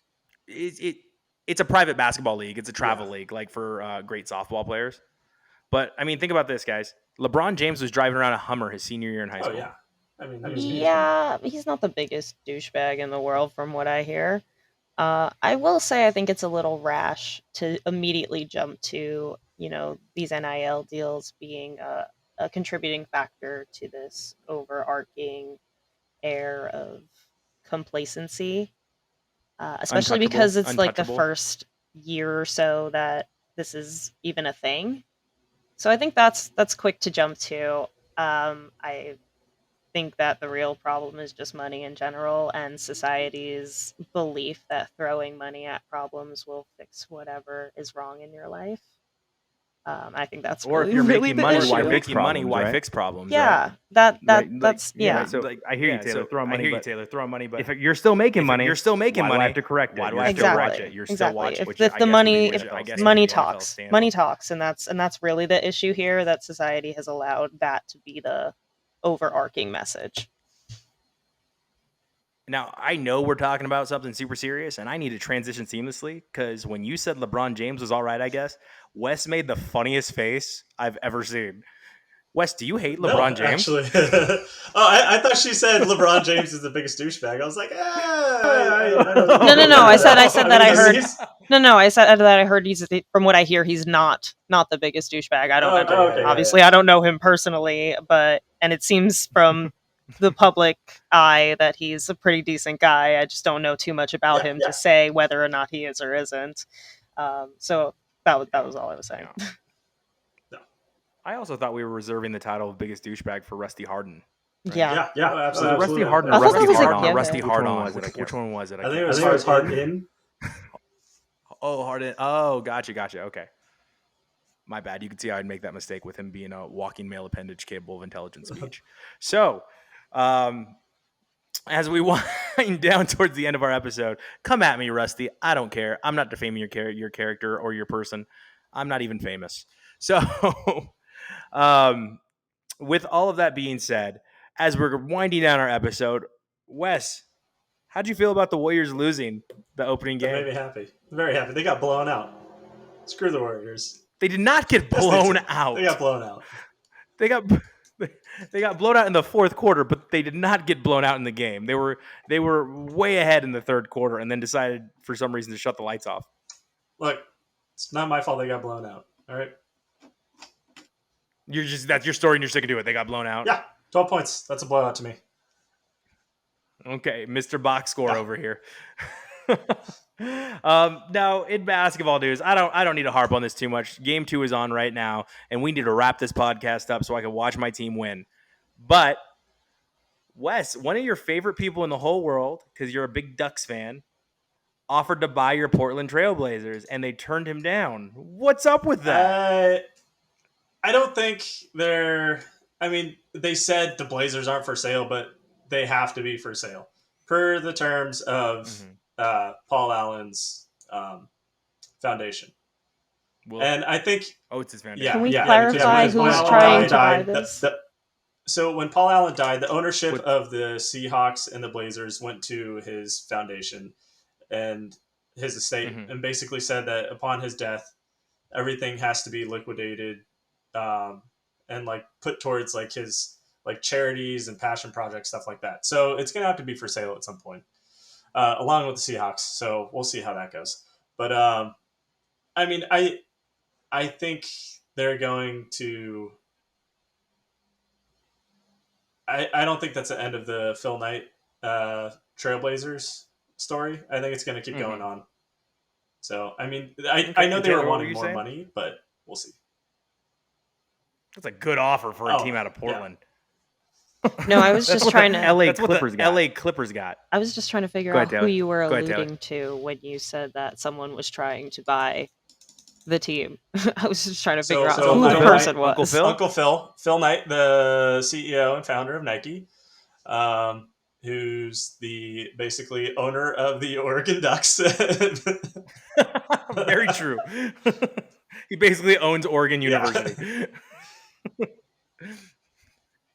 It's a private basketball league. It's a travel league, like for great softball players. But, I mean, think about this, guys. LeBron James was driving around a Hummer his senior year in high school. Oh, yeah. I mean, He's not the biggest douchebag in the world from what I hear. I will say I think it's a little rash to immediately jump to, these NIL deals being a contributing factor to this overarching air of complacency, especially because it's like the first year or so that this is even a thing. So I think that's quick to jump to. I think that the real problem is just money in general and society's belief that throwing money at problems will fix whatever is wrong in your life. I think that's or really, if you're really making money, issue. why fix problems? Yeah, right? that's yeah. So I hear you, Taylor. Throw money. I hear you, Taylor. Throw money, but if you're still making money, why do I have to correct it? Why do I have to correct it? You're still watching. If the money, money talks, and that's really the issue here. That society has allowed that to be the overarching message. Now, I know we're talking about something super serious, and I need to transition seamlessly, because when you said LeBron James was all right, I guess, Wes made the funniest face I've ever seen. Wes, do you hate LeBron James? Actually. I thought she said LeBron James is the biggest douchebag. I was like, No. I said that I heard. I said that I heard he's, from what I hear, he's not the biggest douchebag. I don't know. Obviously, I don't know him personally, and it seems from the public eye that he's a pretty decent guy. I just don't know too much about him to say whether or not he is or isn't. So that was all I was saying. No. I also thought we were reserving the title of biggest douchebag for Rusty Harden. Right? Yeah, absolutely. Rusty Harden. I thought that was a given. Rusty Harden. Which one was it? I think it was Harden. Oh, Harden. Oh, gotcha. Okay. My bad. You can see I'd make that mistake with him being a walking male appendage capable of intelligent speech. So, as we wind down towards the end of our episode, come at me, Rusty. I don't care. I'm not defaming your character or your person. I'm not even famous. So, with all of that being said, as we're winding down our episode, Wes, how'd you feel about the Warriors losing the opening game? That made me happy. Very happy. They got blown out. Screw the Warriors. They did not get blown out. They got blown out. They got blown out in the fourth quarter, but they did not get blown out in the game. They were way ahead in the third quarter and then decided for some reason to shut the lights off. Look, it's not my fault they got blown out. All right. That's your story and you're sticking to it. They got blown out. Yeah, 12 points. That's a blowout to me. Okay, Mr. Box Score over here. Now in basketball news, I don't need to harp on this too much. Game 2 is on right now, and we need to wrap this podcast up so I can watch my team win. But Wes, one of your favorite people in the whole world, because you're a big Ducks fan, offered to buy your Portland Trailblazers, and they turned him down. What's up with that? I don't think they're. I mean, they said the Blazers aren't for sale, but they have to be for sale per the terms of Paul Allen's foundation. And I think it's his foundation. Yeah, Can we clarify who's trying to buy this? So when Paul Allen died, the ownership of the Seahawks and the Blazers went to his foundation. and his estate, and basically said that upon his death, everything has to be liquidated, and like put towards like his like charities and passion projects, stuff like that. So it's gonna have to be for sale at some point, along with the Seahawks. So we'll see how that goes. But I mean, I think they're going to. I don't think that's the end of the Phil Knight Trailblazers story. I think it's going to keep going on. So, I mean, I know they were wanting more money, but we'll see. That's a good offer for a team out of Portland. Yeah. No, I was just trying to. LA Clippers got. I was just trying to figure out who you were alluding to when you said that someone was trying to buy the team. I was just trying to figure out who the person was. Uncle Phil Knight, the CEO and founder of Nike, who's the basically owner of the Oregon Ducks. Very true. He basically owns Oregon University.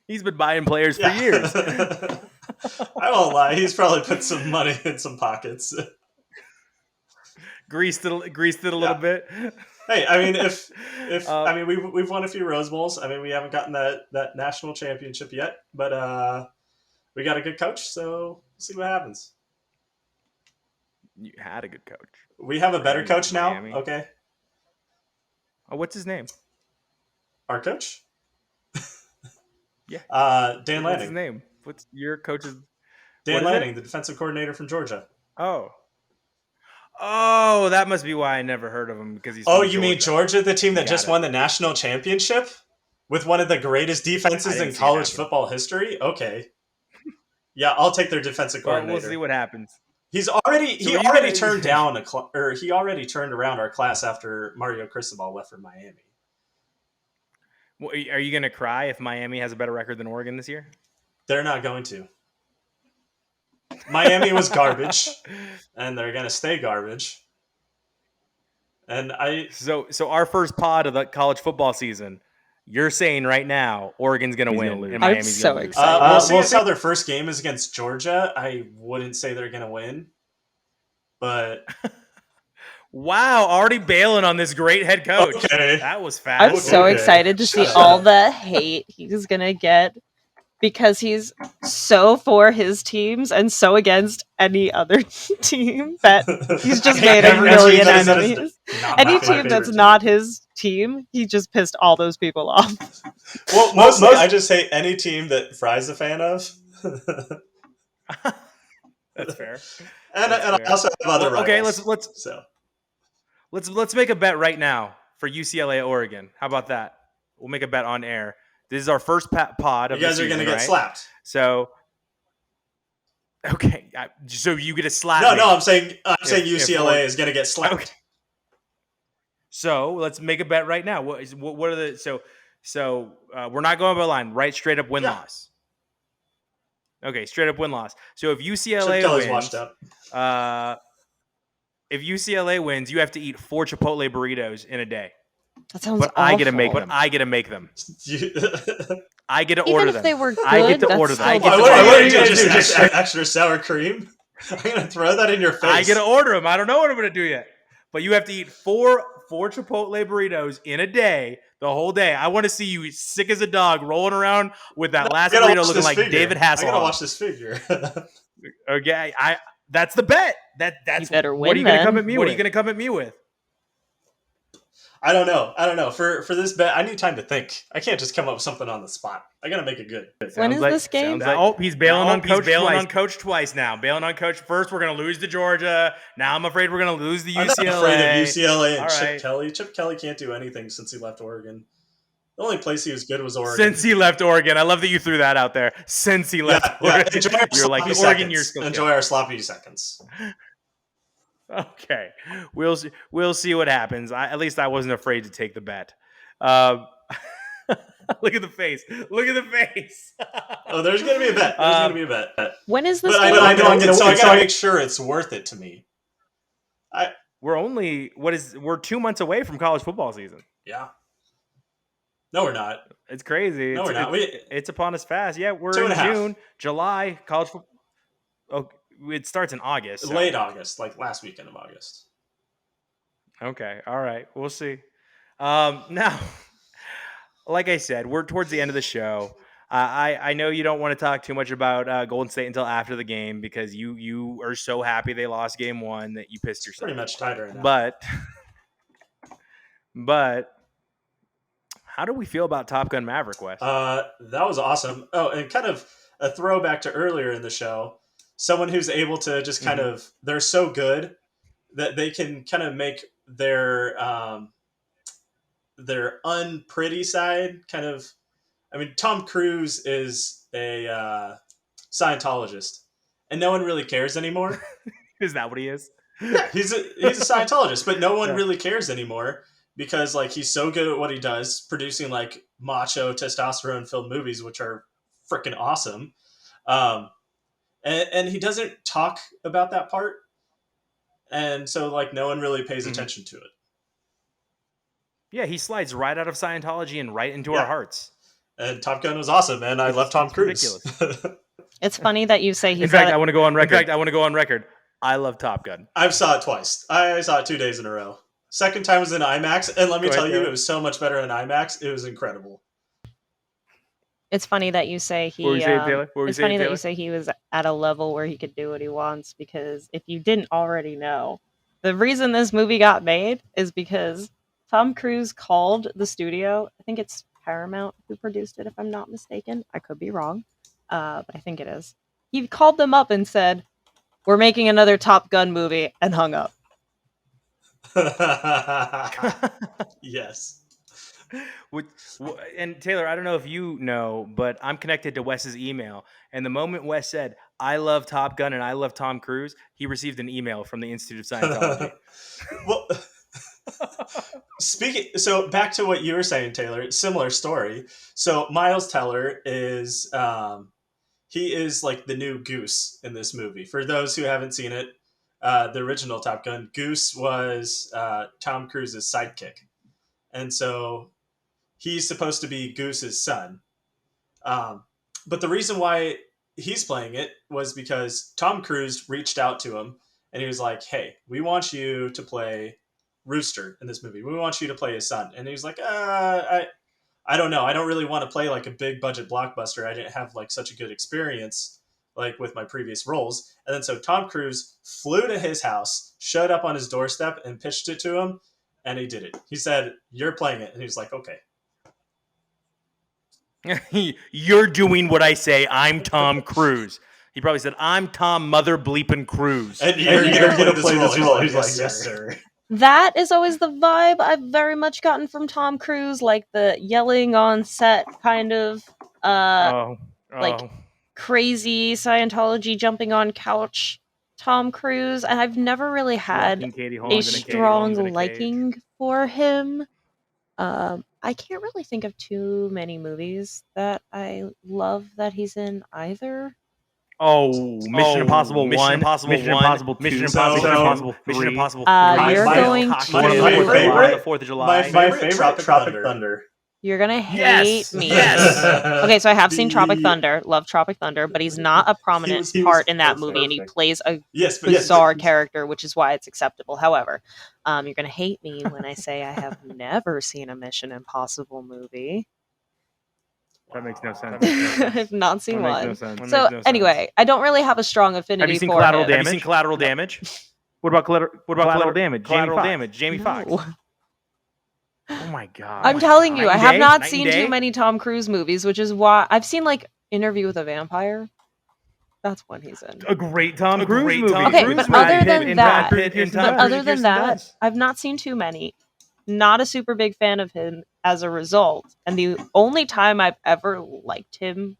He's been buying players for years. I won't lie. He's probably put some money in some pockets. Greased it a little bit. Hey, I mean, if I mean we've won a few Rose Bowls. I mean, we haven't gotten that national championship yet, but we got a good coach, so we'll see what happens. You had a good coach. We have a better coach now. Miami. Okay. Oh, what's his name? Our coach? Yeah. Dan Lanning. What's his name? What's your coach's? Dan Lanning, the defensive coordinator from Georgia. Oh, that must be why I never heard of him, because he's. Oh, you mean Georgia, the team that just won the national championship with one of the greatest defenses in college football history? Okay. Yeah, I'll take their defensive coordinator. We'll see what happens. He already turned around our class after Mario Cristobal left for Miami. Well, are you going to cry if Miami has a better record than Oregon this year? They're not going to. Miami was garbage, and they're going to stay garbage. And So our first pod of the college football season, you're saying right now Oregon's going to win and Miami's going to lose. Excited. We'll see how their first game is against Georgia. I wouldn't say they're going to win, but wow, already bailing on this great head coach. Okay. That was fast. I'm so excited to see all the hate he's going to get because he's so for his teams and so against any other team that he's just made a million enemies. Any team that's not his team, he just pissed all those people off. Well, mostly I just hate any team that Frye's a fan of. That's fair. And I also have other rivals. Okay, let's make a bet right now for UCLA Oregon. How about that? We'll make a bet on air. This is our first pod of the season. You guys are going to get slapped. So, okay, so you get a slap. No, I'm saying UCLA is going to get slapped. Okay. So let's make a bet right now. What are the so we're not going by line, right? Straight up win loss. Okay, straight up win loss. So if UCLA wins, washed up. If UCLA wins, you have to eat 4 Chipotle burritos in a day. That sounds awful. I get to make them. I get to order them. Even if they were good, I get to order them. What are you going to do? Just extra sour cream? I'm going to throw that in your face. I get to order them. I don't know what I'm going to do yet. But you have to eat 4 Chipotle burritos in a day, the whole day. I want to see you sick as a dog rolling around with that last burrito looking like David Hasselhoff. I got to watch this figure. Okay, that's the bet. That's you better win. What are you going to come at me with? What are you going to come at me with? I don't know. For this bet, I need time to think. I can't just come up with something on the spot. I got to make it good. When is this game? He's bailing on Coach twice now. Bailing on Coach. First, we're going to lose to Georgia. Now I'm afraid we're going to lose to UCLA. I'm not afraid of UCLA and Chip Kelly. Chip Kelly can't do anything since he left Oregon. The only place he was good was Oregon. Since he left Oregon. I love that you threw that out there. Since he left Oregon. Enjoy our sloppy seconds. Okay, we'll see what happens. At least I wasn't afraid to take the bet. Look at the face. Look at the face. Oh, there's gonna be a bet. When is this? But I know I'm gonna win, so I gotta make sure it's worth it to me. We're 2 months away from college football season. Yeah. No, we're not. It's crazy. No, we're not. It's upon us fast. Yeah, we're in June, July. College football. Oh, it starts in August. So. Late August, like last weekend of August. Okay, all right, we'll see. Now, like I said, we're towards the end of the show. I know you don't want to talk too much about Golden State until after the game because you are so happy they lost game 1 that you pissed yourself. Pretty much tied right now. But how do we feel about Top Gun Maverick, Wes? That was awesome. Oh, and kind of a throwback to earlier in the show. Someone who's able to just kind of, they're so good that they can kind of make their unpretty side kind of. I mean, Tom Cruise is a Scientologist, and no one really cares anymore. Is that what he is? Yeah, he's a Scientologist, but no one really cares anymore because like he's so good at what he does, producing like macho testosterone-filled movies, which are freaking awesome. And he doesn't talk about that part, and so like no one really pays attention to it. Yeah, he slides right out of Scientology and right into our hearts. And Top Gun was awesome, and I love Tom Cruise. It's funny that you say he's. In fact, I want to go on record. I love Top Gun. I saw it twice. I saw it 2 days in a row. Second time was in IMAX, and let me tell you, it was so much better in IMAX. It was incredible. It's funny that you say he. What were you saying, Taylor? It's funny that you say he was at a level where he could do what he wants, because if you didn't already know, the reason this movie got made is because Tom Cruise called the studio. I think it's Paramount who produced it, if I'm not mistaken. I could be wrong, but I think it is. He called them up and said, "We're making another Top Gun movie," and hung up. Yes. And Taylor, I don't know if you know, but I'm connected to Wes's email. And the moment Wes said, "I love Top Gun and I love Tom Cruise," he received an email from the Institute of Scientology. Well, so back to what you were saying, Taylor, similar story. So Miles Teller is, he is like the new Goose in this movie. For those who haven't seen it, the original Top Gun, Goose was Tom Cruise's sidekick. And so he's supposed to be Goose's son. But the reason why he's playing it was because Tom Cruise reached out to him and he was like, "Hey, we want you to play Rooster in this movie. We want you to play his son." And he was like, I don't know. I don't really want to play like a big budget blockbuster. I didn't have like such a good experience like with my previous roles. And then so Tom Cruise flew to his house, showed up on his doorstep and pitched it to him. And he did it. He said, "You're playing it." And he was like, "Okay." "You're doing what I say. I'm Tom Cruise." He probably said, "I'm Tom Mother Bleepin' Cruise." And you're going to play this role. He's like, "Yes, sir." That is always the vibe I've very much gotten from Tom Cruise, like the yelling on set kind of, like crazy Scientology jumping on couch Tom Cruise. And I've never really had a strong liking for him. I can't really think of too many movies that I love that he's in either. Mission Impossible 1, Mission Impossible 2, Mission Impossible 3. You're going to the 4th of July. My favorite Tropic Thunder. You're gonna hate me. Yes. Okay, so I have seen Tropic Thunder. Love Tropic Thunder, but he's not a prominent part in that movie, and he plays a bizarre character, which is why it's acceptable. However, you're gonna hate me when I say I have never seen a Mission Impossible movie. That makes no sense. I've not seen one. So anyway, I don't really have a strong affinity Have you seen for Collateral him. Damage? Have you seen Collateral Damage? What about Collateral Damage? Collateral Damage. Jamie Foxx. No. Oh my god! I'm telling you, I have not Night seen and Day? too many Tom Cruise movies, which is why I've seen like Interview with a Vampire. That's one he's in. A great Tom Cruise movie. Okay, but other than that, Yes. I've not seen too many. Not a super big fan of him as a result. And the only time I've ever liked him,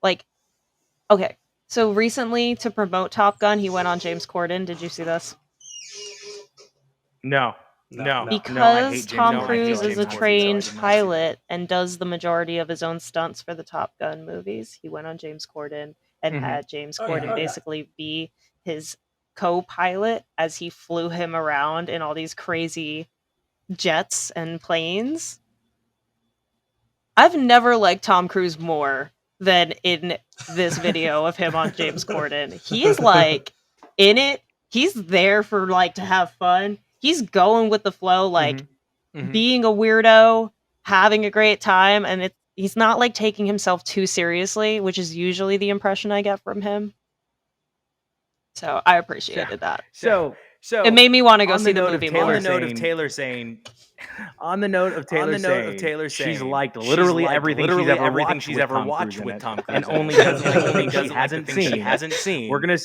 like, okay, so recently to promote Top Gun, he went on James Corden. Did you see this? No. Because Tom Cruise is a trained pilot and does the majority of his own stunts for the Top Gun movies, he went on James Corden and had James Corden basically be his co-pilot as he flew him around in all these crazy jets and planes. I've never liked Tom Cruise more than in this video of him on James Corden. He is like in it. He's there for like to have fun. He's going with the flow, like being a weirdo, having a great time, and he's not like taking himself too seriously, which is usually the impression I get from him. So I appreciated that. So it made me want to go on see the the note movie of more. Taylor saying, she's liked literally everything she's ever watched with Tom Cruise, and only she hasn't seen. We're gonna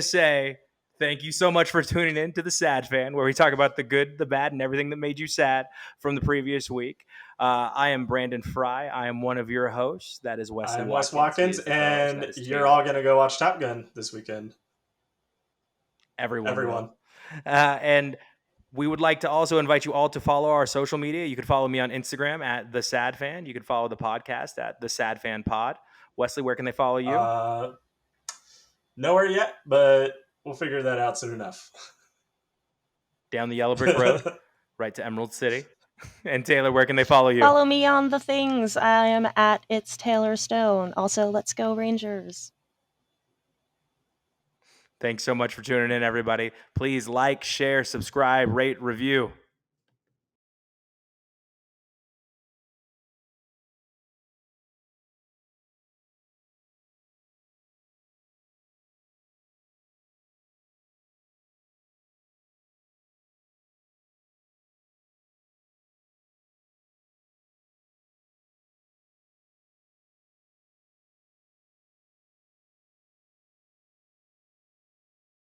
say thank you so much for tuning in to the Sad Fan, where we talk about the good, the bad, and everything that made you sad from the previous week. I am Brandon Frye. I am one of your hosts. That is Wesley. I'm Wes Watkins, and you're all gonna go watch Top Gun this weekend. Everyone. And we would like to also invite you all to follow our social media. You can follow me on Instagram at The Sad Fan. You can follow the podcast at The Sad Fan Pod. Wesley, where can they follow you? Nowhere yet, but we'll figure that out soon enough. Down the yellow brick road, right to Emerald City. And Taylor, where can they follow you? Follow me on the things. I am at It's Taylor Stone. Also, let's go Rangers. Thanks so much for tuning in, everybody. Please like, share, subscribe, rate, review.